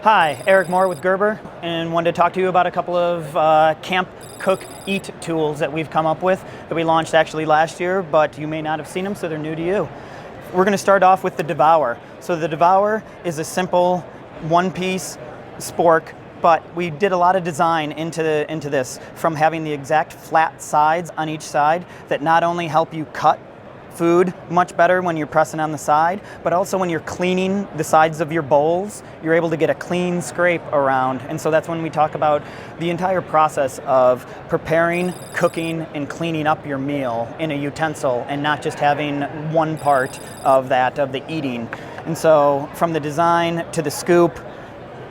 Hi, Eric Moore with Gerber, and wanted to talk to you about a couple of camp, cook, eat tools that we've come up with that we launched actually last year, but you may not have seen them, so they're new to you. We're going to start off with the Devour. So the Devour is a simple one-piece spork, but we did a lot of design into this, from having the exact flat sides on each side that not only help you cut food much better when you're pressing on the side, but also when you're cleaning the sides of your bowls, you're able to get a clean scrape around. And so that's when we talk about the entire process of preparing, cooking, and cleaning up your meal in a utensil, and not just having one part of the eating. And so from the design to the scoop,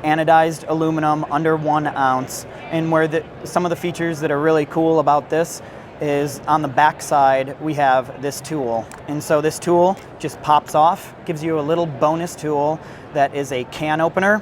anodized aluminum under 1 ounce. And where some of the features that are really cool about this is on the back side we have this tool. And so this tool just pops off, gives you a little bonus tool that is a can opener.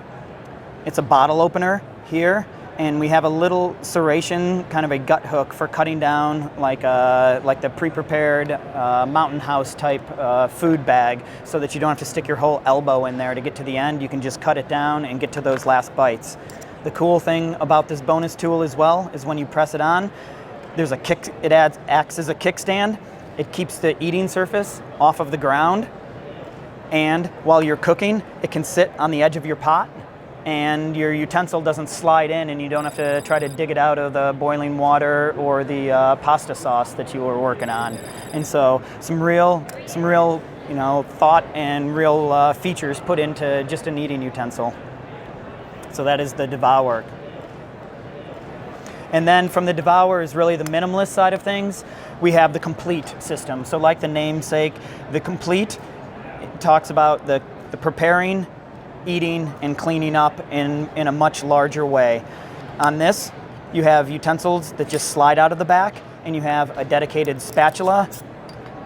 It's a bottle opener here, and we have a little serration, kind of a gut hook for cutting down like the pre-prepared Mountain House type food bag, so that you don't have to stick your whole elbow in there to get to the end. You can just cut it down and get to those last bites. The cool thing about this bonus tool as well is when you press it on, there's a kick. It acts as a kickstand. It keeps the eating surface off of the ground, and while you're cooking, it can sit on the edge of your pot, and your utensil doesn't slide in, and you don't have to try to dig it out of the boiling water or the pasta sauce that you were working on. And so some real thought and real features put into just an eating utensil. So that is the Devour. And then from the Devour is really the minimalist side of things. We have the Compleat system. So like the namesake, the Compleat talks about the preparing, eating, and cleaning up in a much larger way. On this, you have utensils that just slide out of the back, and you have a dedicated spatula,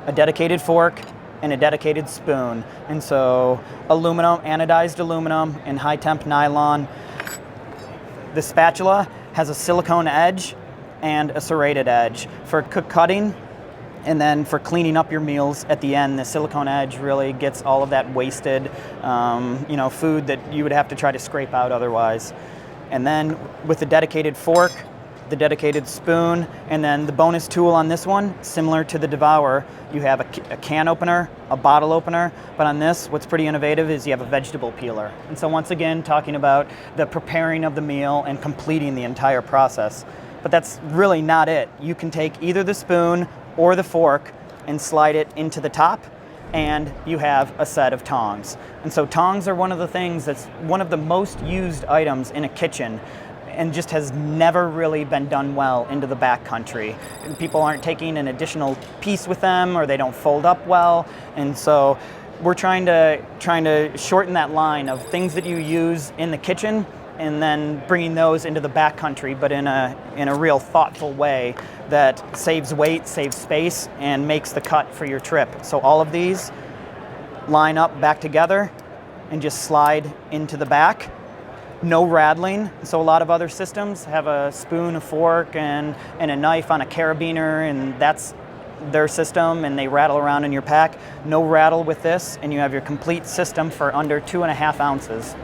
a dedicated fork, and a dedicated spoon. And so aluminum, anodized aluminum, and high temp nylon. The spatula has a silicone edge and a serrated edge for cutting, and then for cleaning up your meals at the end. The silicone edge really gets all of that wasted food that you would have to try to scrape out otherwise. And then with the dedicated fork, the dedicated spoon, and then the bonus tool on this one, similar to the Devour, you have a can opener, a bottle opener, but on this, what's pretty innovative is you have a vegetable peeler. And so once again, talking about the preparing of the meal and completing the entire process. But that's really not it. You can take either the spoon or the fork and slide it into the top, and you have a set of tongs. And so tongs are one of the things that's one of the most used items in a kitchen, and just has never really been done well into the backcountry. People aren't taking an additional piece with them, or they don't fold up well. And so we're trying to shorten that line of things that you use in the kitchen, and then bringing those into the backcountry, but in a real thoughtful way that saves weight, saves space, and makes the cut for your trip. So all of these line up back together and just slide into the back. No rattling. So a lot of other systems have a spoon, a fork, and a knife on a carabiner, and that's their system, and they rattle around in your pack. No rattle with this, and you have your complete system for under 2.5 ounces.